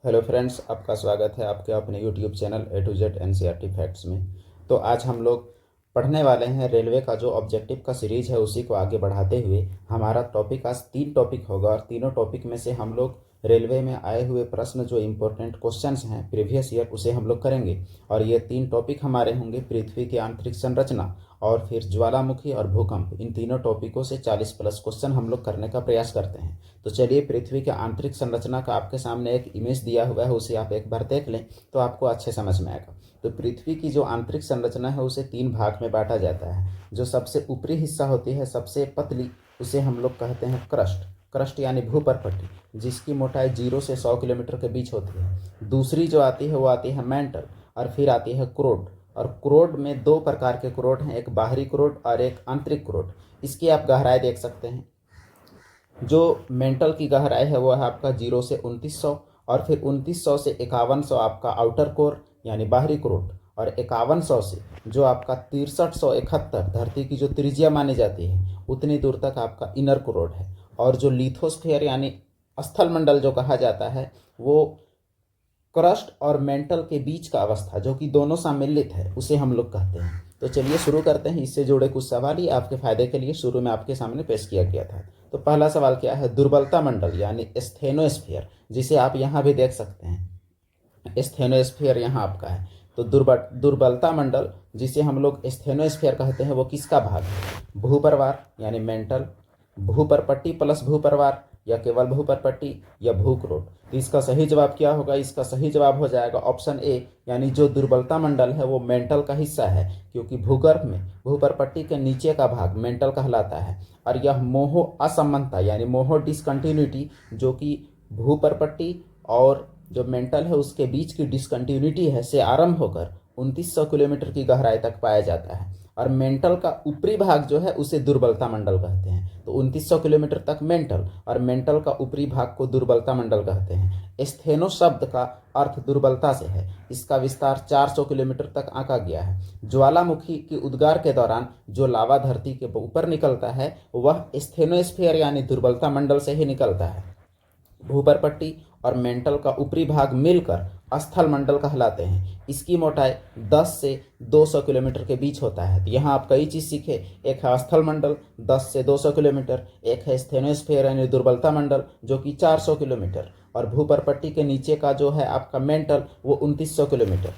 Hello friends, आपका स्वागत है आपके अपने YouTube channel A to Z NCERT facts में। तो आज हम लोग पढ़ने वाले हैं रेलवे का जो ऑब्जेक्टिव का सीरीज है उसी को आगे बढ़ाते हुए। हमारा टॉपिक आज 3 टॉपिक होगा और तीनों टॉपिक में से हम लोग रेलवे में आए हुए प्रश्न जो इम्पोर्टेंट क्वेश्चंस हैं प्रीवियस ईयर उसे हम लोग करेंगे। और ये 3 टॉपिक हमारे होंगे पृथ्वी की आंतरिक संरचना और फिर ज्वालामुखी और भूकंप। इन तीनों टॉपिकों से 40+ क्वेश्चन हम लोग करने का प्रयास करते हैं। तो चलिए, पृथ्वी के आंतरिक संरचना का आपके सामने एक इमेज दिया हुआ है, उसे आप एक बार देख लें तो आपको अच्छे समझ में आएगा। तो पृथ्वी की जो आंतरिक संरचना है उसे 3 भाग में बांटा जाता है। जो सबसे ऊपरी हिस्सा होती है, सबसे पतली, उसे हम लोग कहते हैं क्रस्ट। क्रस्ट यानी भूपरपट्टी, जिसकी मोटाई 0 से 100 किलोमीटर के बीच होती है। दूसरी जो आती है वो आती है मेंटल, और फिर आती है क्रोड। और क्रोड में 2 प्रकार के क्रोड हैं, एक बाहरी क्रोड और एक आंतरिक क्रोड। इसकी आप गहराई देख सकते हैं। जो मेंटल की गहराई है वो है आपका 0 से 2900, और फिर 2900 से 5100 आपका आउटर कोर यानी बाहरी क्रोड, और 5100 से जो आपका 6371 धरती की जो त्रिज्या मानी जाती है उतनी दूर तक आपका इनर क्रोड है। और जो लिथोस्फीयर यानी स्थल मंडल जो कहा जाता है वो क्रस्ट और मेंटल के बीच का अवस्था, जो कि दोनों सम्मिलित है, उसे हम लोग कहते हैं। तो चलिए शुरू करते हैं। इससे जुड़े कुछ सवाल ही आपके फायदे के लिए शुरू में आपके सामने पेश किया गया था। तो पहला सवाल क्या है? दुर्बलता मंडल यानी स्थेनोस्फीयर, जिसे आप यहाँ भी देख सकते हैं। स्थेनोस्फीयर यहाँ आपका है। तो दुर्बलता मंडल, जिसे हम लोग स्थेनोस्फीयर कहते हैं, वो किसका भाग है? भूपरवार यानी मेंटल, भूपरपट्टी प्लस भूपरवार, या केवल भूपरपट्टी, या भूक्रोट। तो इसका सही जवाब क्या होगा? इसका सही जवाब हो जाएगा ऑप्शन ए, यानी जो दुर्बलता मंडल है वो मेंटल का हिस्सा है, क्योंकि भूगर्भ में भूपरपट्टी के नीचे का भाग मेंटल कहलाता है। और यह मोहो असमानता यानी मोहो डिसकंटिन्यूटी, जो कि भूपरपट्टी और जो मेंटल है उसके बीच की डिसकंटिन्यूटी है, से आरंभ होकर 2900 किलोमीटर की गहराई तक पाया जाता है। और मेंटल का ऊपरी भाग जो है उसे दुर्बलता मंडल कहते हैं। तो 2900 किलोमीटर तक मेंटल, और मेंटल का ऊपरी भाग को दुर्बलता मंडल कहते हैं। स्थेनो शब्द का अर्थ दुर्बलता से है। इसका विस्तार 400 किलोमीटर तक आंका गया है। ज्वालामुखी की उद्गार के दौरान जो लावा धरती के ऊपर निकलता है वह स्थेनोस्फीयर यानी दुर्बलता मंडल से ही निकलता है। भूपरपट्टी और मेंटल का ऊपरी भाग मिलकर स्थल मंडल कहलाते हैं। इसकी मोटाई 10 से 200 किलोमीटर के बीच होता है। तो यहाँ आप कई चीज़ सीखे। एक है स्थल मंडल 10 से 200 किलोमीटर, एक है स्थेनोस्फीयर यानी दुर्बलता मंडल जो कि 400 किलोमीटर, और भूपरपट्टी के नीचे का जो है आपका मेंटल वो 2900 किलोमीटर।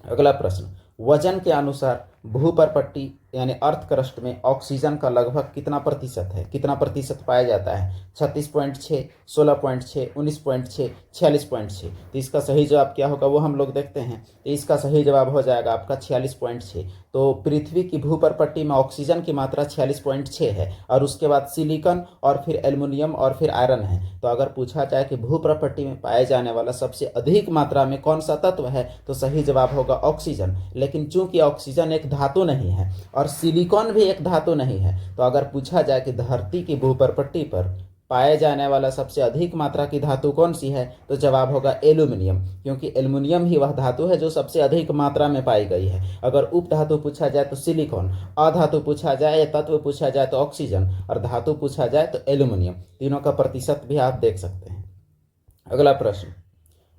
अगला प्रश्न, वजन के अनुसार भूपरपट्टी यानी अर्थ क्रस्ट में ऑक्सीजन का लगभग कितना प्रतिशत है? कितना प्रतिशत पाया जाता है? 36.6, 16.6, 19.6, 46.6। तो इसका सही जवाब क्या होगा वो हम लोग देखते हैं। तो इसका सही जवाब हो जाएगा आपका 46.6। तो पृथ्वी की भूपरपट्टी में ऑक्सीजन की मात्रा 46.6 है, और उसके बाद सिलिकॉन और फिर एल्युमिनियम और फिर आयरन है। तो अगर पूछा जाए कि भूपरपट्टी में पाए जाने वाला सबसे अधिक मात्रा में कौन सा तत्व है, तो सही जवाब होगा ऑक्सीजन। लेकिन चूंकि ऑक्सीजन एक धातु नहीं है और सिलिकॉन भी एक धातु नहीं है, तो अगर पूछा जाए कि धरती की भूपरपट्टी पर पाए जाने वाला सबसे अधिक मात्रा की धातु कौन सी है, तो जवाब होगा एल्यूमिनियम, क्योंकि एल्युमिनियम ही वह धातु है जो सबसे अधिक मात्रा में पाई गई है। अगर उप धातु पूछा जाए तो सिलिकॉन, अधातु पूछा जाए या तत्व पूछा जाए तो ऑक्सीजन, और धातु पूछा जाए तो एल्यूमिनियम। तीनों का प्रतिशत भी आप देख सकते हैं। अगला प्रश्न,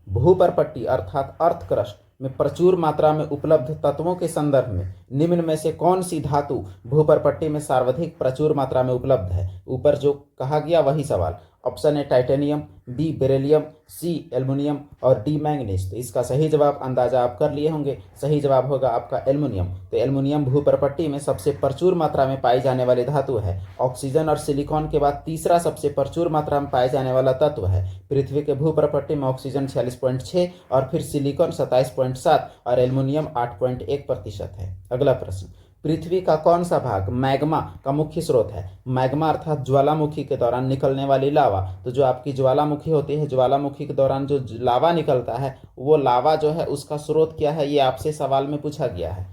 भूपरपट्टी अर्थात अर्थ क्रस्ट में प्रचुर मात्रा में उपलब्ध तत्वों के संदर्भ में निम्न में से कौन सी धातु भूपरपट्टी में सर्वाधिक प्रचुर मात्रा में उपलब्ध है? ऊपर जो कहा गया वही सवाल। Option A titanium, B beryllium, C aluminium और डी मैंगनीज। तो इसका सही जवाब अंदाजा आप कर लिए होंगे। सही जवाब होगा आपका एल्युमिनियम। तो एल्युमिनियम भूपरपट्टी में सबसे प्रचुर मात्रा में पाई जाने वाली धातु है। ऑक्सीजन और सिलिकॉन के बाद तीसरा सबसे प्रचुर मात्रा में पाए जाने वाला तत्व है। पृथ्वी के भूपरपट्टी में ऑक्सीजन 46.6 और फिर सिलिकॉन 27.7 और एल्युमिनियम 8.1% है। अगला प्रश्न, पृथ्वी का कौन सा भाग मैग्मा का मुख्य स्रोत है? मैग्मा अर्थात ज्वालामुखी के दौरान निकलने वाली लावा। तो जो आपकी ज्वालामुखी होती है, ज्वालामुखी के दौरान जो लावा निकलता है, वो लावा जो है उसका स्रोत क्या है, ये आपसे सवाल में पूछा गया है।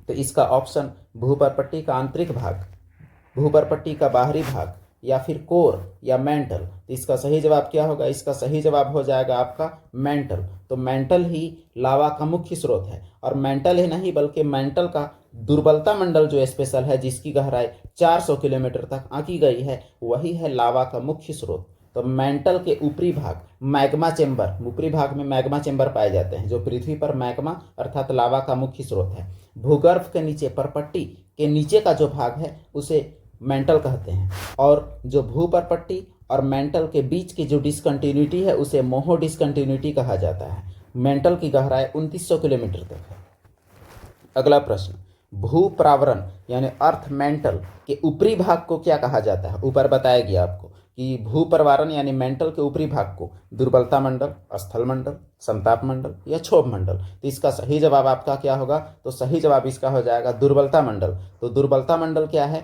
तो इसका ऑप्शन भूपरपट्टी का आंतरिक भाग, भूपरपट्टी का बाहरी भाग, या फिर कोर या मेंटल। तो इसका सही जवाब क्या होगा? इसका सही जवाब हो जाएगा आपका मेंटल। तो मेंटल ही लावा का मुख्य स्रोत है, और मेंटल ही नहीं बल्कि मेंटल का दुर्बलता मंडल जो स्पेशल है, जिसकी गहराई 400 किलोमीटर तक आंकी गई है, वही है लावा का मुख्य स्रोत। तो मेंटल के ऊपरी भाग मैग्मा चेंबर, ऊपरी भाग में मैग्मा चेंबर पाए जाते हैं जो पृथ्वी पर मैग्मा अर्थात लावा का मुख्य स्रोत है। भूगर्भ के नीचे परपट्टी के नीचे का जो भाग है उसे मेंटल कहते हैं, और जो भूपरपट्टी और मेंटल के बीच की जो डिसकंटिन्यूटी है उसे मोहो डिसकंटिन्यूटी कहा जाता है। मेंटल की गहराई 2900 किलोमीटर तक है। अगला प्रश्न, भू प्रावरण यानी अर्थ मेंटल के ऊपरी भाग को क्या कहा जाता है? ऊपर बताया गया आपको कि भू प्रावरण यानी मेंटल के ऊपरी भाग को दुर्बलता मंडल, स्थल मंडल, समताप मंडल या क्षोभ मंडल। तो इसका सही जवाब आपका क्या होगा? तो सही जवाब इसका हो जाएगा दुर्बलता मंडल। तो दुर्बलता मंडल क्या है?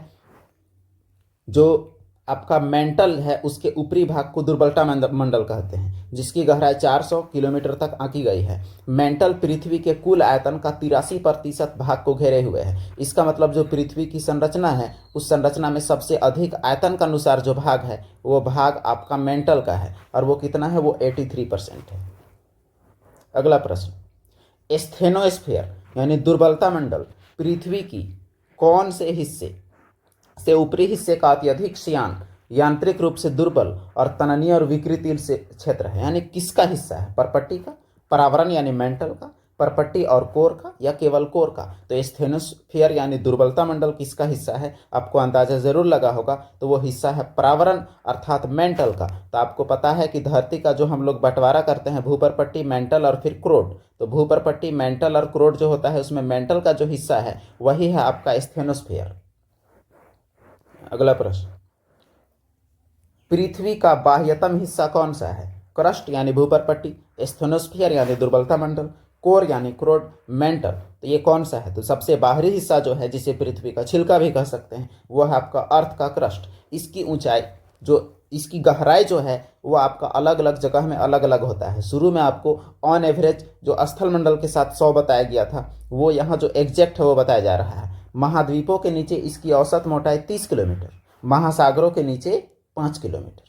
जो आपका मेंटल है उसके ऊपरी भाग को दुर्बलता मंडल कहते हैं, जिसकी गहराई 400 किलोमीटर तक आंकी गई है। मेंटल पृथ्वी के कुल आयतन का 83% भाग को घेरे हुए है। इसका मतलब जो पृथ्वी की संरचना है उस संरचना में सबसे अधिक आयतन के अनुसार जो भाग है वो भाग आपका मेंटल का है, और वो कितना है? वो 83% है। अगला प्रश्न, स्थेनोस्फीयर यानी दुर्बलता मंडल पृथ्वी की कौन से हिस्से से ऊपरी हिस्से का अत्यधिक श्यान, यांत्रिक रूप से दुर्बल और तननीय और विकृति से क्षेत्र है? यानी किसका हिस्सा है? परपट्टी का, परावरण यानी मेंटल का, परपट्टी और कोर का, या केवल कोर का? तो स्थेनोस्फीयर यानी दुर्बलता मंडल किसका हिस्सा है? आपको अंदाजा जरूर लगा होगा। तो वो हिस्सा है परावरण अर्थात मेंटल का। तो आपको पता है कि धरती का जो हम लोग बंटवारा करते हैं भूपरपट्टी, मेंटल और फिर क्रोड, तो भूपरपट्टी, मेंटल और क्रोड जो होता है उसमें मेंटल का जो हिस्सा है वही है आपका स्थेनोस्फीयर। अगला प्रश्न, पृथ्वी का बाह्यतम हिस्सा कौन सा है? क्रस्ट यानी भूपरपट्टी, स्थेनोस्फीयर यानी दुर्बलता मंडल, कोर यानी क्रोड, मेंटल। तो ये कौन सा है? तो सबसे बाहरी हिस्सा जो है जिसे पृथ्वी का छिलका भी कह सकते हैं वो है आपका अर्थ का क्रस्ट। इसकी ऊंचाई इसकी गहराई जो है वो आपका अलग अलग जगह में अलग अलग होता है। शुरू में आपको ऑन एवरेज जो स्थल मंडल के साथ 100 बताया गया था, वो यहाँ जो एग्जैक्ट है वो बताया जा रहा है। महाद्वीपों के नीचे इसकी औसत मोटाई 30 किलोमीटर, महासागरों के नीचे 5 किलोमीटर,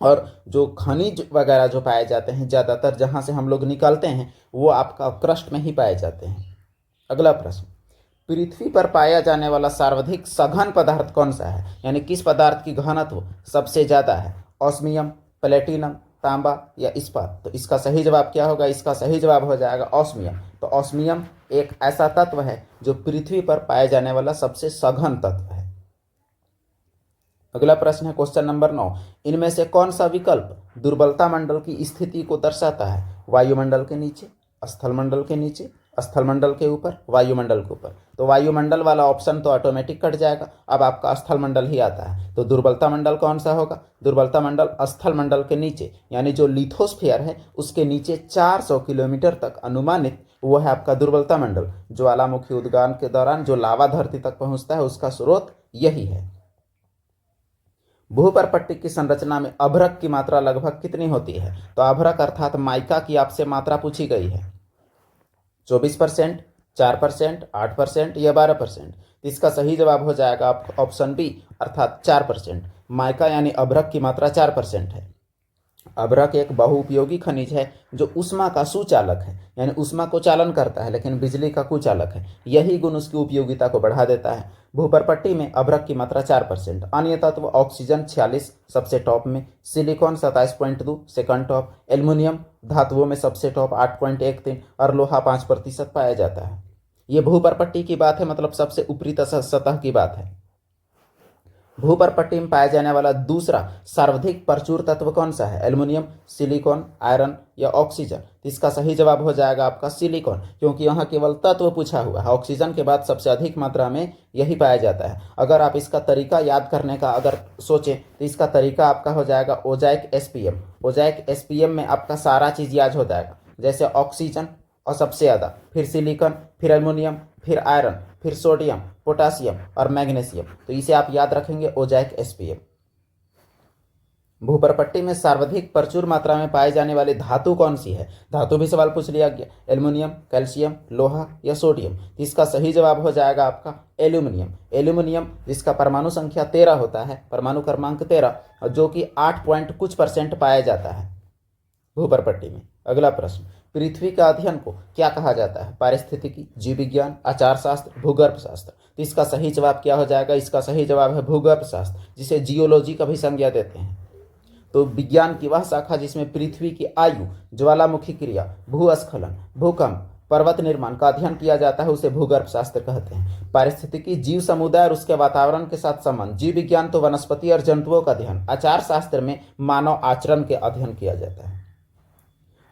और जो खनिज वगैरह जो पाए जाते हैं ज़्यादातर जहाँ से हम लोग निकालते हैं वो आपका क्रस्ट में ही पाए जाते हैं। अगला प्रश्न, पृथ्वी पर पाया जाने वाला सर्वाधिक सघन पदार्थ कौन सा है? यानी किस पदार्थ की घनत्व सबसे ज़्यादा है? ऑस्मियम, प्लेटिनम, तांबा या इस्पात? तो इसका सही जवाब क्या होगा? इसका सही जवाब हो जाएगा ऑस्मियम। तो ऑस्मियम एक ऐसा तत्व है जो पृथ्वी पर पाए जाने वाला सबसे सघन तत्व है। अगला प्रश्न है क्वेश्चन नंबर 9, इनमें से कौन सा विकल्प दुर्बलता मंडल की स्थिति को दर्शाता है? वायुमंडल के नीचे, स्थल मंडल के नीचे, स्थल मंडल के ऊपर, वायुमंडल के ऊपर? तो वायुमंडल वाला ऑप्शन तो ऑटोमेटिक कट जाएगा, अब आपका स्थल मंडल ही आता है। तो दुर्बलता मंडल कौन सा होगा? दुर्बलता मंडल स्थल मंडल के नीचे यानी जो लिथोस्फीयर है उसके नीचे 400 किलोमीटर तक अनुमानित वो है आपका दुर्बलता मंडल। ज्वालामुखी उद्गान के दौरान जो लावा धरती तक पहुंचता है उसका स्रोत यही है। भूपरपट्टी की संरचना में अभ्रक की मात्रा लगभग कितनी होती है? तो अभ्रक अर्थात माइका की आपसे मात्रा पूछी गई है। 24%, 4%, 8% या 12%? इसका सही जवाब हो जाएगा ऑप्शन बी अर्थात 4%। माइका यानी अभ्रक की मात्रा 4% है। अभ्रक एक बहुउपयोगी खनिज है जो ऊष्मा का सुचालक है, यानी ऊष्मा को चालन करता है लेकिन बिजली का कुचालक है। यही गुण उसकी उपयोगिता को बढ़ा देता है। भूपरपट्टी में अभ्रक की मात्रा 4%। अन्य तत्व ऑक्सीजन 46 सबसे टॉप में, सिलिकॉन 27.2 सेकंड टॉप, एल्युमिनियम धातुओं में सबसे टॉप 8.13 और लोहा 5% पाया जाता है। ये भूपरपट्टी की बात है, मतलब सबसे ऊपरी सतह की बात है। भूपरपट्टी में पाया जाने वाला दूसरा सर्वाधिक प्रचुर तत्व कौन सा है? एल्युमिनियम, सिलिकॉन, आयरन या ऑक्सीजन? इसका सही जवाब हो जाएगा आपका सिलिकॉन, क्योंकि यहाँ केवल तत्व पूछा हुआ है। ऑक्सीजन के बाद सबसे अधिक मात्रा में यही पाया जाता है। अगर आप इसका तरीका याद करने का अगर सोचें तो इसका तरीका आपका हो जाएगा ओजैक एसपीएम। ओजैक एसपीएम में आपका सारा चीज़ याद हो जाएगा, जैसे ऑक्सीजन और सबसे ज़्यादा, फिर सिलिकॉन, फिर एल्युमिनियम, फिर आयरन, फिर सोडियम, पोटासियम और मैग्नीशियम। तो इसे आप याद रखेंगे ओजैक एसपीएम। भूपरपट्टी में सर्वाधिक प्रचुर मात्रा में पाई जाने वाली धातु कौन सी है? धातु भी सवाल पूछ लिया गया। एल्युमिनियम, कैल्शियम, लोहा या सोडियम? इसका सही जवाब हो जाएगा आपका एल्युमिनियम। एल्युमिनियम जिसका परमाणु संख्या 13 होता है, परमाणु क्रमांक 13, जो कि 8% पाया जाता है भूपरपट्टी में। अगला प्रश्न, पृथ्वी का अध्ययन को क्या कहा जाता है? पारिस्थितिकी, जीव विज्ञान, आचार शास्त्र, भूगर्भ शास्त्र? तो इसका सही जवाब क्या हो जाएगा? इसका सही जवाब है भूगर्भ शास्त्र, जिसे जियोलॉजी का भी संज्ञा देते हैं। तो विज्ञान की वह शाखा जिसमें पृथ्वी की आयु, ज्वालामुखी क्रिया, भूस्खलन, भूकंप, पर्वत निर्माण का अध्ययन किया जाता है उसे भूगर्भ शास्त्र कहते हैं। पारिस्थितिकी जीव समुदाय और उसके वातावरण के साथ संबंध, जीव विज्ञान तो वनस्पति और जंतुओं का अध्ययन। आचार शास्त्र में मानव आचरण के अध्ययन किया जाता है।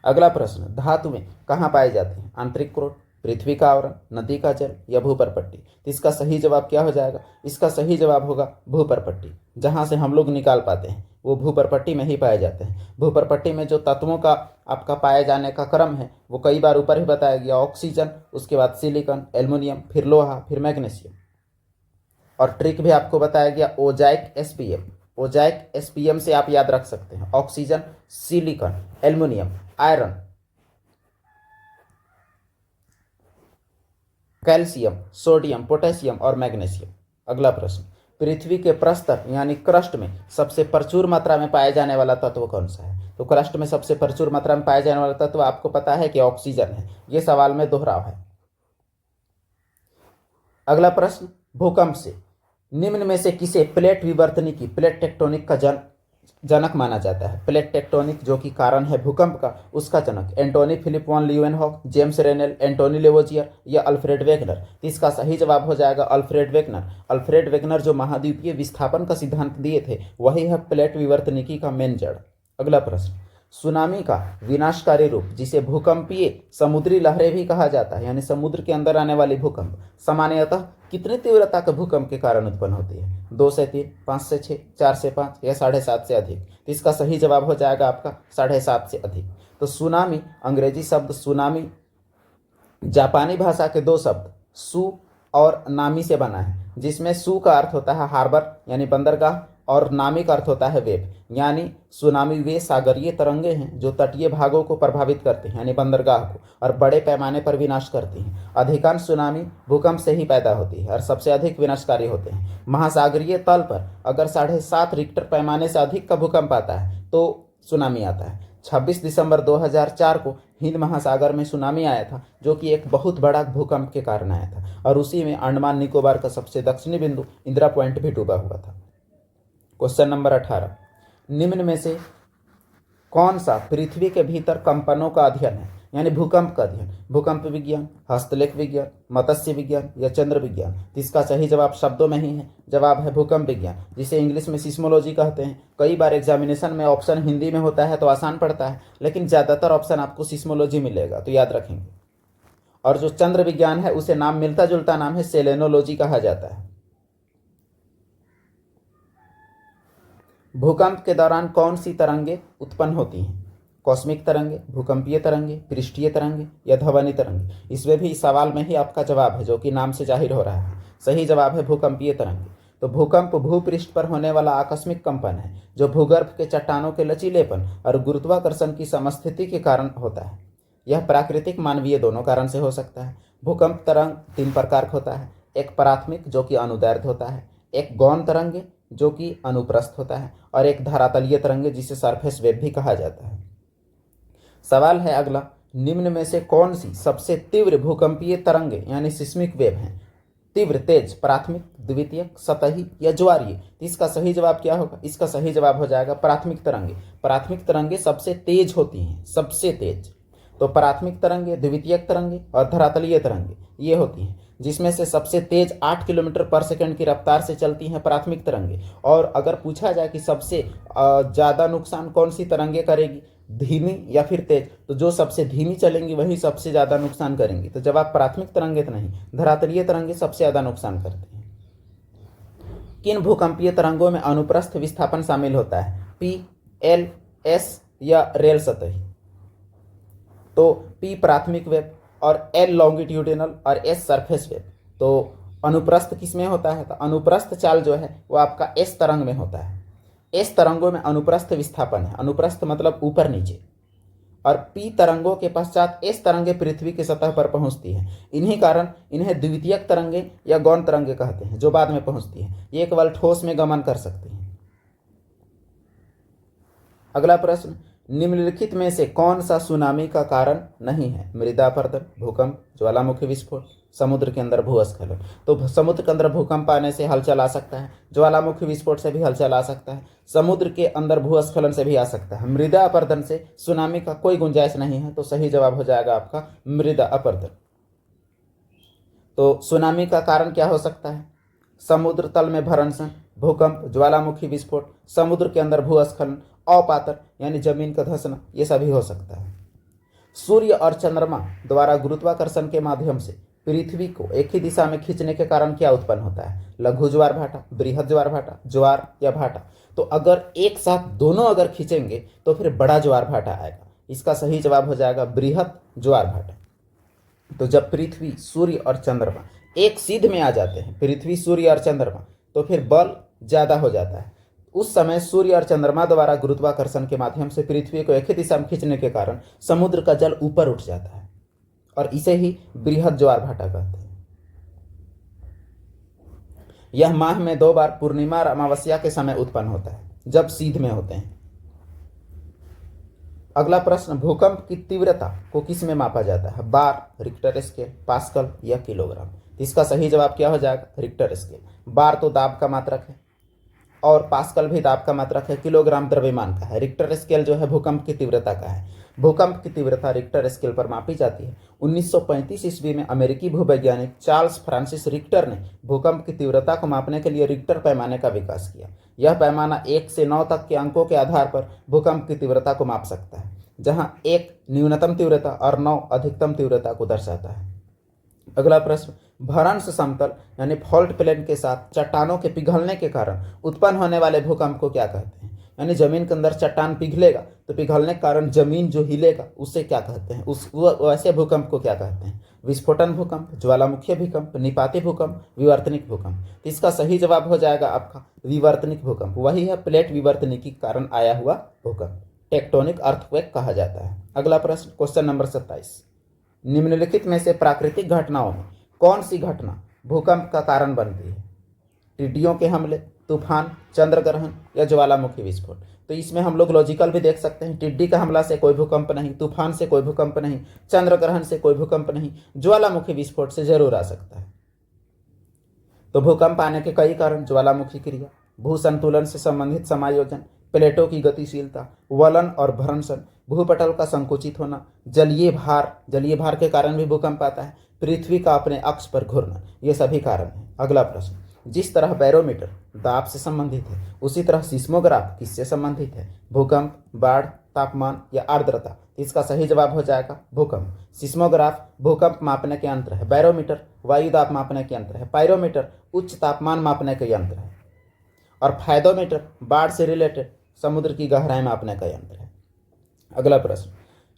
अगला प्रश्न, धातुएं कहाँ पाई जाती हैं? आंतरिक क्रोट, पृथ्वी का आवरण, नदी का जल या भूपरपट्टी? तो इसका सही जवाब क्या हो जाएगा? इसका सही जवाब होगा भूपरपट्टी। जहां से हम लोग निकाल पाते हैं वो भूपरपट्टी में ही पाए जाते हैं। भूपरपट्टी में जो तत्वों का आपका पाए जाने का क्रम है वो कई बार ऊपर ही बताया गया। ऑक्सीजन, उसके बाद सिलिकॉन, एल्युमिनियम, फिर लोहा, फिर मैग्नीशियम। और ट्रिक भी आपको बताया गया ओजाइक एसपीएम। ओजाइक एसपीएम से आप याद रख सकते हैं oxygen, silicon, aluminium, iron, calcium, sodium, potassium और मैग्नीशियम। अगला प्रश्न, पृथ्वी के प्रस्तर यानी क्रस्ट में सबसे प्रचुर मात्रा में पाए जाने वाला तत्व कौन सा है? तो क्रस्ट में सबसे प्रचुर मात्रा में पाए जाने वाला तत्व आपको पता है कि ऑक्सीजन है। यह सवाल में दोहराव है। अगला प्रश्न, भूकंप से निम्न में से किसे प्लेट विवर्तनी की, प्लेट टेक्टोनिक का जनक माना जाता है? प्लेट टेक्टोनिक जो कि कारण है भूकंप का, उसका जनक Antony Philip von लीeuwenhoek, James रेनेल, Antony Lavoisier या अल्फ्रेड वेगनर? तो इसका सही जवाब हो जाएगा अल्फ्रेड वेगनर। अल्फ्रेड वेगनर जो महाद्वीपीय विस्थापन का सिद्धांत दिए थे वही है प्लेट विवर्तनिकी का मेन जड़। अगला प्रश्न, सुनामी का विनाशकारी रूप जिसे भूकंपीय समुद्री लहरें भी कहा जाता है यानी समुद्र के अंदर आने वाली भूकंप सामान्यतः कितनी तीव्रता के भूकंप के कारण उत्पन्न होती है? 2 से 3, 5 से 6, 4 से 5 या 7.5 से अधिक? तो इसका सही जवाब हो जाएगा आपका 7.5 से अधिक। तो सुनामी, अंग्रेजी शब्द सुनामी जापानी भाषा के 2 शब्द सु और नामी से बना है, जिसमें सु का अर्थ होता है हार्बर यानी बंदरगाह और नामी का अर्थ होता है वेव। यानी सुनामी वे सागरीय तरंगे हैं जो तटीय भागों को प्रभावित करते हैं यानी बंदरगाह को, और बड़े पैमाने पर विनाश करती हैं। अधिकांश सुनामी भूकंप से ही पैदा होती है और सबसे अधिक विनाशकारी होते हैं। महासागरीय तल पर अगर 7.5 रिक्टर पैमाने से अधिक का भूकंप आता है तो सुनामी आता है। 26 दिसंबर 2004 को हिंद महासागर में सुनामी आया था जो कि एक बहुत बड़ा भूकंप के कारण आया था, और उसी में अंडमान निकोबार का सबसे दक्षिणी बिंदु इंदिरा पॉइंट भी डूबा हुआ था। क्वेश्चन नंबर 18, निम्न में से कौन सा पृथ्वी के भीतर कंपनों का अध्ययन है यानी भूकंप का अध्ययन? भूकंप विज्ञान, हस्तलेख विज्ञान, मत्स्य विज्ञान या चंद्र विज्ञान? इसका सही जवाब शब्दों में ही है। जवाब है भूकंप विज्ञान, जिसे इंग्लिश में सिस्मोलॉजी कहते हैं। कई बार एग्जामिनेशन में ऑप्शन हिंदी में होता है तो आसान पड़ता है, लेकिन ज़्यादातर ऑप्शन आपको सिस्मोलॉजी मिलेगा, तो याद रखेंगे। और जो चंद्र विज्ञान है उसे नाम मिलता जुलता नाम है सेलेनोलॉजी कहा जाता है। भूकंप के दौरान कौन सी तरंगे उत्पन्न होती हैं? कॉस्मिक तरंगे, भूकंपीय तरंगे, पृष्ठीय तरंगे या ध्वनि तरंगे? इसमें भी सवाल में ही आपका जवाब है जो कि नाम से जाहिर हो रहा है। सही जवाब है भूकंपीय तरंगे। तो भूकंप भूपृष्ठ पर होने वाला आकस्मिक कंपन है जो भूगर्भ के चट्टानों के लचीलेपन और गुरुत्वाकर्षण की समस्थिति के कारण होता है। यह प्राकृतिक मानवीय दोनों कारण से हो सकता है। भूकंप तरंग 3 प्रकार का होता है, एक प्राथमिक जो कि अनुदैर्ध्य होता है, एक गौण तरंगे जो कि अनुप्रस्थ होता है, और एक धरातलीय तरंगे जिसे सरफेस वेव भी कहा जाता है। सवाल है अगला, निम्न में से कौन सी सबसे तीव्र भूकंपीय तरंगे यानी सिस्मिक वेव हैं? तीव्र, तेज, प्राथमिक, द्वितीयक, सतही या ज्वारीय? इसका सही जवाब क्या होगा? इसका सही जवाब हो जाएगा प्राथमिक तरंगे। प्राथमिक तरंगे सबसे तेज होती हैं, सबसे तेज। तो प्राथमिक तरंगे, द्वितीयक तरंगे और धरातलीय तरंगे ये होती हैं, जिसमें से सबसे तेज 8 किलोमीटर पर सेकंड की रफ्तार से चलती हैं प्राथमिक तरंगे। और अगर पूछा जाए कि सबसे ज़्यादा नुकसान कौन सी तरंगे करेगी, धीमी या फिर तेज, तो जो सबसे धीमी चलेंगी वही सबसे ज़्यादा नुकसान करेंगी। तो जवाब प्राथमिक तरंगे तो नहीं, धरातलीय तरंगे सबसे ज़्यादा नुकसान करती हैं। किन भूकंपीय तरंगों में अनुप्रस्थ विस्थापन शामिल होता है? पी, एल, एस या रेल सतही? तो पी प्राथमिक वेव और एल लॉन्गिट्यूडिनल और एस सरफेस वेव। तो अनुप्रस्थ किस में होता है? तो अनुप्रस्थ चाल जो है वो आपका एस तरंग में होता है। एस तरंगों में अनुप्रस्थ विस्थापन है, अनुप्रस्थ मतलब ऊपर नीचे, और पी तरंगों के पश्चात एस तरंगे पृथ्वी की सतह पर पहुंचती है। इन्हीं कारण इन्हें द्वितीयक तरंगे या गौण तरंगे कहते हैं, जो बाद में पहुंचती है। ये केवल ठोस में गमन कर सकती हैं। अगला प्रश्न, निम्नलिखित में से कौन सा सुनामी का कारण नहीं है? मृदा अपरदन, भूकंप, ज्वालामुखी विस्फोट, समुद्र के अंदर भूस्खलन। तो समुद्र के अंदर भूकंप आने से हलचल आ सकता है, ज्वालामुखी विस्फोट से भी हलचल आ सकता है, समुद्र के अंदर भूस्खलन से भी आ सकता है। मृदा अपरदन से सुनामी का कोई गुंजाइश नहीं है, तो सही जवाब हो जाएगा आपका मृदा अपरदन। तो सुनामी का कारण क्या हो सकता है? समुद्र तल में भ्रंशन, भूकंप, ज्वालामुखी विस्फोट, समुद्र के अंदर भूस्खलन, अवपातन यानी जमीन का धंसना, ये सभी हो सकता है। सूर्य और चंद्रमा द्वारा गुरुत्वाकर्षण के माध्यम से पृथ्वी को एक ही दिशा में खींचने के कारण क्या उत्पन्न होता है? लघु ज्वार भाटा, बृहद ज्वार भाटा, ज्वार या भाटा। तो अगर एक साथ दोनों अगर खींचेंगे तो फिर बड़ा ज्वार भाटा आएगा। इसका सही जवाब हो जाएगा बृहद ज्वार भाटा। तो जब पृथ्वी, सूर्य और चंद्रमा एक सीध में आ जाते हैं, पृथ्वी, सूर्य और चंद्रमा, तो फिर बल ज्यादा हो जाता है। उस समय सूर्य और चंद्रमा द्वारा गुरुत्वाकर्षण के माध्यम से पृथ्वी को एक ही दिशा में खींचने के कारण समुद्र का जल ऊपर उठ जाता है और इसे ही बृहद ज्वार भाटा कहते हैं। यह माह में 2 बार पूर्णिमा और अमावस्या के समय उत्पन्न होता है, जब सीध में होते हैं। अगला प्रश्न, भूकंप की तीव्रता को किस में मापा जाता है? बार, रिक्टर स्केल, पास्कल या किलोग्राम? इसका सही जवाब क्या हो जाएगा? Richter scale. बार तो दाब का मात्रक है और पास्कल भी दाब का मात्रक है, किलोग्राम द्रव्यमान का है। रिक्टर स्केल जो है भूकंप की तीव्रता का है। भूकंप की तीव्रता रिक्टर स्केल पर मापी जाती है। 1935 ईस्वी में अमेरिकी भूवैज्ञानिक चार्ल्स फ्रांसिस रिक्टर ने भूकंप की तीव्रता को मापने के लिए रिक्टर पैमाने का विकास किया। यह पैमाना 1 से 9 तक के अंकों के आधार पर भूकंप की तीव्रता को माप सकता है, जहां 1 न्यूनतम तीव्रता और 9 अधिकतम तीव्रता को दर्शाता है। अगला प्रश्न, भ्रंश समतल यानी फॉल्ट प्लेन के साथ चट्टानों के पिघलने के कारण उत्पन्न होने वाले भूकंप को क्या कहते हैं? यानी जमीन के अंदर चट्टान पिघलेगा तो पिघलने के कारण जमीन जो हिलेगा उसे क्या कहते हैं? वैसे भूकंप को क्या कहते हैं? विस्फोटन भूकंप, ज्वालामुखी भूकंप, निपाती भूकंप, विवर्तनिक भूकंप। तो इसका सही जवाब हो जाएगा आपका विवर्तनिक भूकंप। वही है प्लेट विवर्तनिकी के कारण आया हुआ भूकंप, टेक्टोनिक अर्थक्वेक कहा जाता है। अगला प्रश्न, क्वेश्चन नंबर 27, निम्नलिखित में से प्राकृतिक घटनाओं में कौन सी घटना भूकंप का कारण बनती है? टिड्डियों के हमले, तूफान, चंद्र ग्रहण या ज्वालामुखी विस्फोट? तो इसमें हम लोग लॉजिकल भी देख सकते हैं। टिड्डी का हमला से कोई भूकंप नहीं, तूफान से कोई भूकंप नहीं, चंद्र ग्रहण से कोई भूकंप नहीं, ज्वालामुखी विस्फोट से जरूर आ सकता है। तो भूकंप आने के कई कारण: ज्वालामुखी क्रिया, भू संतुलन से संबंधित समायोजन, प्लेटों की गतिशीलता, वलन और भ्रंशन, भूपटल का संकुचित होना, जलीय भार के कारण भी भूकंप आता है, पृथ्वी का अपने अक्ष पर घूरना, ये सभी कारण हैं। अगला प्रश्न, जिस तरह बैरोमीटर दाब से संबंधित है उसी तरह सिस्मोग्राफ किससे संबंधित है? भूकंप, बाढ़, तापमान या आर्द्रता? इसका सही जवाब हो जाएगा भूकंप। सिस्मोग्राफ भूकंप मापने के यंत्र है, बैरोमीटर वायु दाब मापने के यंत्र है, पायरोमीटर उच्च तापमान मापने के यंत्र है और फायदोमीटर बाढ़ से रिलेटेड समुद्र की गहराई मापने का यंत्र है। अगला प्रश्न,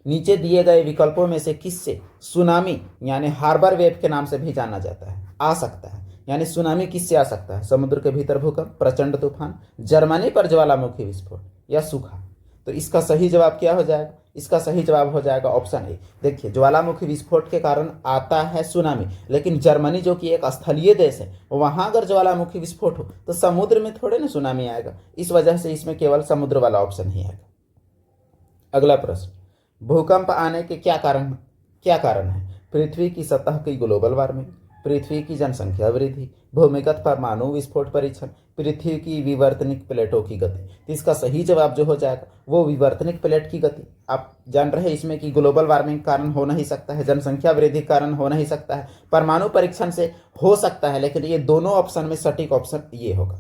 नीचे दिए गए विकल्पों में से किससे सुनामी यानी हार्बर वेव के नाम से भी जाना जाता है, आ सकता है? यानी सुनामी किससे आ सकता है? समुद्र के भीतर भूकंप, प्रचंड तूफान, जर्मनी पर ज्वालामुखी विस्फोट या सूखा? तो इसका सही जवाब क्या हो जाएगा? इसका सही जवाब हो जाएगा ऑप्शन ए। देखिए, ज्वालामुखी विस्फोट के कारण आता है सुनामी, लेकिन जर्मनी जो कि एक स्थलीय देश है, वहां अगर ज्वालामुखी विस्फोट हो तो समुद्र में थोड़े ना सुनामी आएगा। इस वजह से इसमें केवल समुद्र वाला ऑप्शन ही आएगा। अगला प्रश्न, भूकंप आने के क्या कारण है? पृथ्वी की सतह की ग्लोबल वार्मिंग, पृथ्वी की जनसंख्या वृद्धि, भूमिगत परमाणु विस्फोट परीक्षण, पृथ्वी की विवर्तनिक प्लेटों की गति? तो इसका सही जवाब जो हो जाएगा वो विवर्तनिक प्लेट की गति। आप जान रहे हैं इसमें कि ग्लोबल वार्मिंग कारण हो नहीं सकता है, जनसंख्या वृद्धि कारण हो नहीं सकता है, परमाणु परीक्षण से हो सकता है, लेकिन ये दोनों ऑप्शन में सटीक ऑप्शन ये होगा।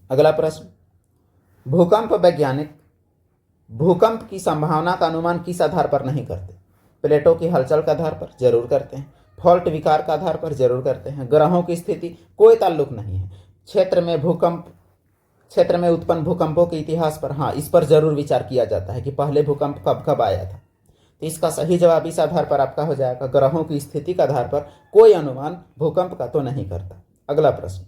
अगला प्रश्न, भूकंप वैज्ञानिक भूकंप की संभावना का अनुमान किस आधार पर नहीं करते? प्लेटों की हलचल के आधार पर जरूर करते हैं, फॉल्ट विकार के आधार पर जरूर करते हैं, ग्रहों की स्थिति कोई ताल्लुक नहीं है, क्षेत्र में उत्पन्न भूकंपों के इतिहास पर, हाँ, इस पर जरूर विचार किया जाता है कि पहले भूकंप कब कब आया था। तो इसका सही जवाब इस आधार पर आपका हो जाएगा, ग्रहों की स्थिति के आधार पर कोई अनुमान भूकंप का तो नहीं करता। अगला प्रश्न,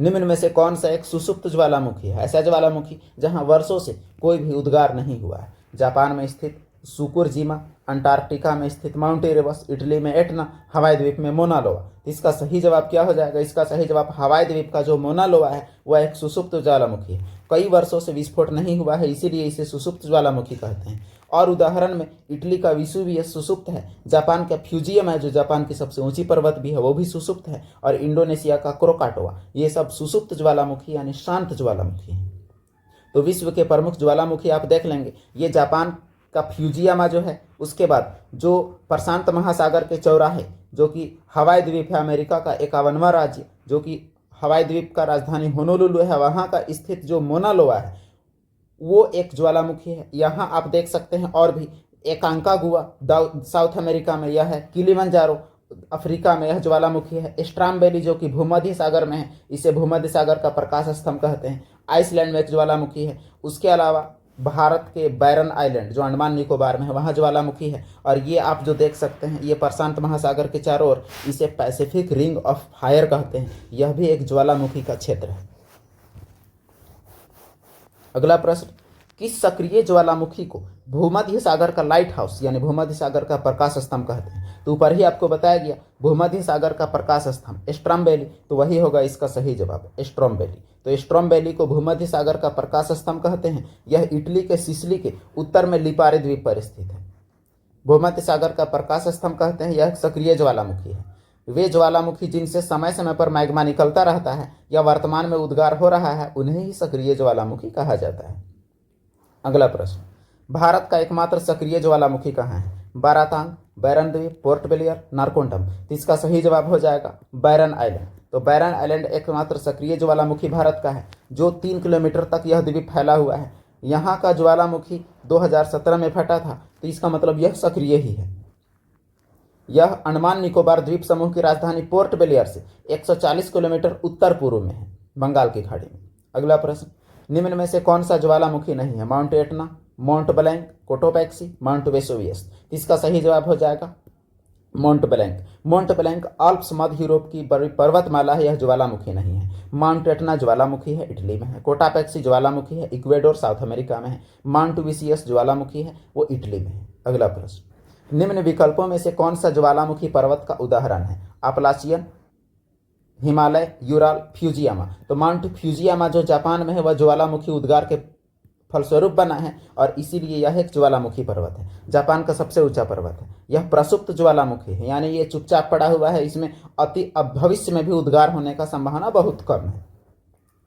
निम्न में से कौन सा एक सुषुप्त ज्वालामुखी है? ऐसा ज्वालामुखी जहां वर्षों से कोई भी उद्गार नहीं हुआ है। जापान में स्थित सुकुरजीमा, अंटार्कटिका में स्थित माउंट एरेबस, इटली में एटना, हवाई द्वीप में मोना लोआ। इसका सही जवाब क्या हो जाएगा? इसका सही जवाब हवाई द्वीप का जो मोना लोआ है वह एक सुसुप्त ज्वालामुखी है। कई वर्षों से विस्फोट नहीं हुआ है, इसीलिए इसे सुसुप्त ज्वालामुखी कहते हैं। और उदाहरण में इटली का वेसुवियस सुसुप्त है, जापान का फ्यूजियम है जो जापान की सबसे ऊंची पर्वत भी है वो भी सुसुप्त है, और इंडोनेशिया का क्रोकाटोआ, ये सब सुसुप्त ज्वालामुखी यानी शांत ज्वालामुखी है। तो विश्व के प्रमुख ज्वालामुखी आप देख लेंगे, ये जापान का फ्यूजियामा जो है, उसके बाद जो प्रशांत महासागर के चौराहे जो कि हवाई द्वीप है, अमेरिका का 51वां राज्य जो कि हवाई द्वीप का राजधानी होनोलुलु है, वहाँ का स्थित जो मोना लोआ है वो एक ज्वालामुखी है। यहाँ आप देख सकते हैं और भी एकांकागुआ साउथ अमेरिका में यह है, किलिमंजारो अफ्रीका में यह ज्वालामुखी है, स्ट्राम्बेली जो कि भूमध्य सागर में है, इसे भूमध्य सागर का प्रकाश स्तंभ कहते हैं, आइसलैंड में एक ज्वालामुखी है। उसके अलावा भारत के बैरन आइलैंड जो अंडमान निकोबार में है वहाँ ज्वालामुखी है। और ये आप जो देख सकते हैं ये प्रशांत महासागर के चारों ओर, इसे पैसिफिक रिंग ऑफ फायर कहते हैं, यह भी एक ज्वालामुखी का क्षेत्र है। अगला प्रश्न, किस सक्रिय ज्वालामुखी को भूमध्य सागर का लाइट हाउस यानी भूमध्य सागर का प्रकाश स्तंभ कहते हैं? तो ऊपर ही आपको बताया गया भूमध्य सागर का प्रकाश स्तंभ स्ट्रोम्बेली, तो वही होगा इसका सही जवाब स्ट्रोम्बेली। तो स्ट्रोम्बेली को भूमध्य सागर का प्रकाश स्तंभ कहते हैं। यह इटली के सिसिली के उत्तर में लिपारे द्वीप पर स्थित है। भूमध्य सागर का प्रकाश स्तंभ कहते हैं, यह एक सक्रिय ज्वालामुखी है। वे ज्वालामुखी जिनसे समय समय पर मैग्मा निकलता रहता है या वर्तमान में उद्गार हो रहा है उन्हें ही सक्रिय ज्वालामुखी कहा जाता है। अगला प्रश्न, भारत का एकमात्र सक्रिय ज्वालामुखी कहाँ है? बारातांग, बैरन द्वीप, पोर्ट ब्लेयर, नारकोंडम। तो इसका सही जवाब हो जाएगा बैरन आइलैंड। तो बैरन आइलैंड एकमात्र सक्रिय ज्वालामुखी भारत का है जो 3 किलोमीटर तक यह द्वीप फैला हुआ है। यहाँ का ज्वालामुखी 2017 में फटा था, तो इसका मतलब यह सक्रिय ही है। यह अंडमान निकोबार द्वीप समूह की राजधानी पोर्ट ब्लेयर से 140 किलोमीटर उत्तर पूर्व में है, बंगाल की खाड़ी में। अगला प्रश्न, निम्न में से कौन सा ज्वालामुखी नहीं है? Mount Etna, Mont Blanc, Cotopaxi, Mount Vesuvius. इसका सही जवाब हो जाएगा Mont Blanc. Mont Blanc Alps मध्य यूरोप की बड़ी पर्वतमाला है, यह ज्वालामुखी नहीं है। माउंट एटना ज्वालामुखी है, इटली में है। कोटापैक्सी ज्वालामुखी है, इक्वेडोर साउथ अमेरिका में है। माउंट वेसुवियस ज्वालामुखी है, वो इटली में है। अगला प्रश्न, निम्न विकल्पों में से कौन सा ज्वालामुखी पर्वत का उदाहरण है? अपलाचियन, हिमालय, यूराल, फ्यूजियामा। तो माउंट फ्यूजियामा जो जापान में है वह ज्वालामुखी उद्गार के फलस्वरूप बना है और इसीलिए यह एक ज्वालामुखी पर्वत है, जापान का सबसे ऊंचा पर्वत है। यह प्रसुप्त ज्वालामुखी है यानी ये चुपचाप पड़ा हुआ है, इसमें भविष्य में भी उद्गार होने का संभावना बहुत कम है।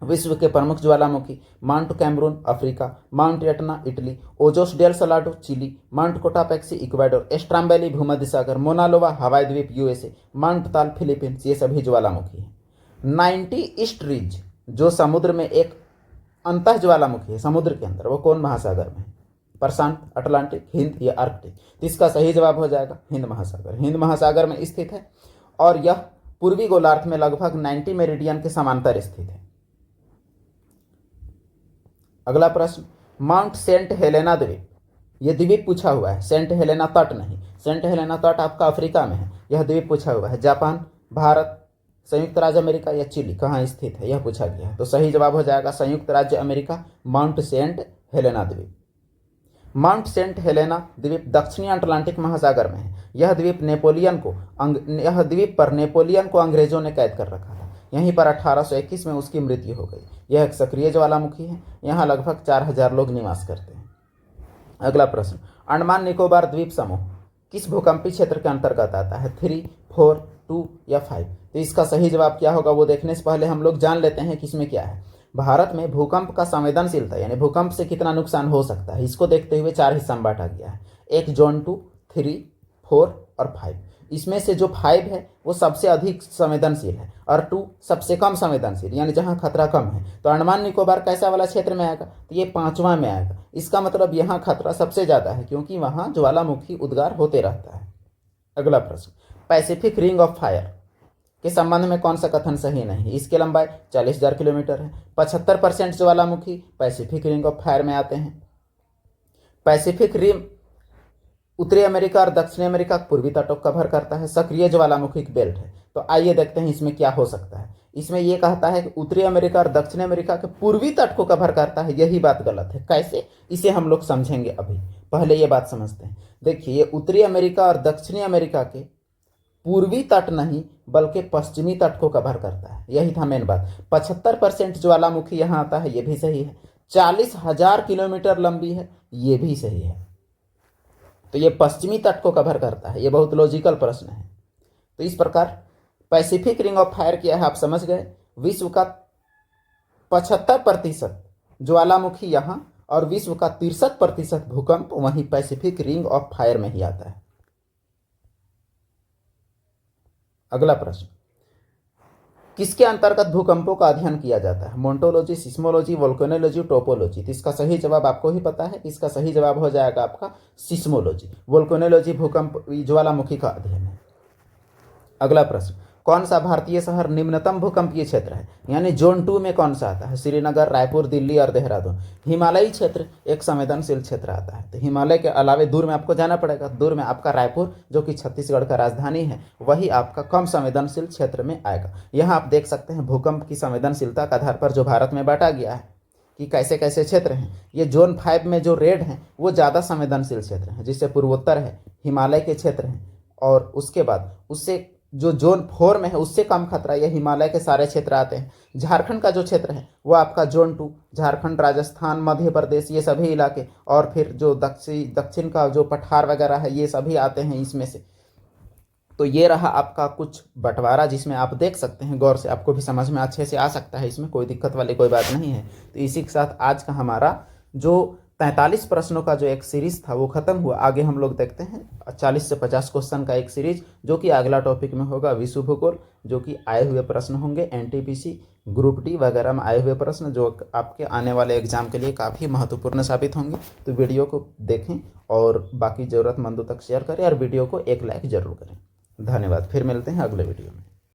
विश्व के प्रमुख ज्वालामुखी Mount Cameroon Africa, Mount Etna Italy, Ojos del Salado Chile, Mount Cotopaxi Ecuador, Stromboli भूमध्य सागर, मोना लोआ हवाई द्वीप यूएसए, माउंट ताल फिलीपींस, ये सभी ज्वालामुखी है। 90 ईस्ट रिज जो समुद्र में एक अंतः ज्वालामुखी है समुद्र के अंदर, वो कौन महासागर में है? प्रशांत, अटलांटिक, हिंद या आर्कटिक। तो इसका सही जवाब हो जाएगा हिंद महासागर। हिंद महासागर में स्थित है और यह पूर्वी गोलार्ध में लगभग 90 मेरिडियन के समांतर स्थित है। अगला प्रश्न, माउंट सेंट हेलेना द्वीप, यह द्वीप पूछा हुआ है, सेंट हेलेना तट नहीं। सेंट हेलेना तट आपका अफ्रीका में है, यह द्वीप पूछा हुआ है। जापान, भारत, संयुक्त राज्य अमेरिका या चिली, कहाँ स्थित है यह पूछा गया है। तो सही जवाब हो जाएगा संयुक्त राज्य अमेरिका, माउंट सेंट हेलेना द्वीप। माउंट सेंट हेलेना द्वीप दक्षिणी अटलांटिक महासागर में है। यह द्वीप पर नेपोलियन को अंग्रेजों ने कैद कर रखा था। यहीं पर 1821 में उसकी मृत्यु हो गई। यह एक सक्रिय ज्वालामुखी है, यहाँ लगभग 4000 लोग निवास करते हैं। अगला प्रश्न, अंडमान निकोबार द्वीप समूह किस भूकंपीय क्षेत्र के अंतर्गत आता है? 3, 4, 2 या 5। तो इसका सही जवाब क्या होगा वो देखने से पहले हम लोग जान लेते हैं कि इसमें क्या है। भारत में भूकंप का संवेदनशीलता यानी भूकंप से कितना नुकसान हो सकता है, इसको देखते हुए 4 हिस्सा में बांटा गया है। एक जोन 2, 3, 4 और 5। इसमें से जो 5 है वो सबसे अधिक संवेदनशील है और 2 सबसे कम संवेदनशील यानी जहां खतरा कम है। तो अंडमान निकोबार कैसा वाला क्षेत्र में आएगा? तो ये 5वां में आएगा। इसका मतलब यहाँ खतरा सबसे ज़्यादा है क्योंकि वहाँ ज्वालामुखी उद्गार होते रहता है। अगला प्रश्न, पैसिफिक रिंग ऑफ फायर के संबंध में कौन सा कथन सही नहीं? इसकी लंबाई 40,000 किलोमीटर है। 75% ज्वालामुखी पैसिफिक रिंग ऑफ फायर में आते हैं। पैसिफिक रिम उत्तरी अमेरिका और दक्षिणी अमेरिका पूर्वी तटों को कवर करता है। सक्रिय ज्वालामुखी बेल्ट है। तो आइए देखते हैं इसमें क्या हो सकता है। इसमें यह कहता है कि उत्तरी अमेरिका और दक्षिण अमेरिका के पूर्वी तट को कवर करता है। यही बात गलत है। कैसे, इसे हम लोग समझेंगे अभी। पहले ये बात समझते हैं। देखिए, ये उत्तरी अमेरिका और दक्षिणी अमेरिका के पूर्वी तट नहीं बल्कि पश्चिमी तट को कवर करता है। यही था मेन बात। 75% ज्वालामुखी यहाँ आता है, ये भी सही है। 40,000 किलोमीटर लंबी है, ये भी सही है। तो ये पश्चिमी तट को कवर करता है। ये बहुत लॉजिकल प्रश्न है। तो इस प्रकार पैसिफिक रिंग ऑफ फायर क्या है आप समझ गए। विश्व का 75% ज्वालामुखी यहाँ और विश्व का 63% भूकंप वहीं पैसिफिक रिंग ऑफ फायर में ही आता है। अगला प्रश्न, किसके अंतर्गत भूकंपों का अध्ययन किया जाता है। मोन्टोलॉजी, सिस्मोलॉजी, वोल्केनोलॉजी, टोपोलॉजी। तो इसका सही जवाब आपको ही पता है। इसका सही जवाब हो जाएगा आपका सिस्मोलॉजी। वोल्केनोलॉजी भूकंप ज्वालामुखी का अध्ययन है। अगला प्रश्न, कौन सा भारतीय शहर निम्नतम भूकंपीय क्षेत्र है, यानी जोन 2 में कौन सा आता है। श्रीनगर, रायपुर, दिल्ली और देहरादून। हिमालयी क्षेत्र एक संवेदनशील क्षेत्र आता है। तो हिमालय के अलावे दूर में आपको जाना पड़ेगा। दूर में आपका रायपुर, जो कि छत्तीसगढ़ का राजधानी है, वही आपका कम संवेदनशील क्षेत्र में आएगा। यहाँ आप देख सकते हैं भूकंप की संवेदनशीलता के आधार पर जो भारत में बांटा गया है कि कैसे कैसे क्षेत्र हैं। ये जोन 5 में जो रेड हैं वो ज़्यादा संवेदनशील क्षेत्र हैं, जिससे पूर्वोत्तर है, हिमालय के क्षेत्र हैं, और उसके बाद उससे जो जोन 4 में है उससे कम खतरा, ये हिमालय के सारे क्षेत्र आते हैं। झारखंड का जो क्षेत्र है वो आपका जोन 2, झारखंड, राजस्थान, मध्य प्रदेश, ये सभी इलाके, और फिर जो दक्षिण का जो पठार वगैरह है ये सभी आते हैं इसमें से। तो ये रहा आपका कुछ बंटवारा, जिसमें आप देख सकते हैं गौर से, आपको भी समझ में अच्छे से आ सकता है। इसमें कोई दिक्कत वाली कोई बात नहीं है। तो इसी के साथ आज का हमारा जो 43 प्रश्नों का जो एक सीरीज था वो खत्म हुआ। आगे हम लोग देखते हैं 40 से 50 क्वेश्चन का एक सीरीज, जो कि अगला टॉपिक में होगा विश्व भूगोल, जो कि आए हुए प्रश्न होंगे एनटीपीसी, ग्रुप डी वगैरह में आए हुए प्रश्न, जो आपके आने वाले एग्जाम के लिए काफ़ी महत्वपूर्ण साबित होंगे। तो वीडियो को देखें और बाकी ज़रूरतमंदों तक शेयर करें, और वीडियो को एक लाइक जरूर करें। धन्यवाद। फिर मिलते हैं अगले वीडियो में।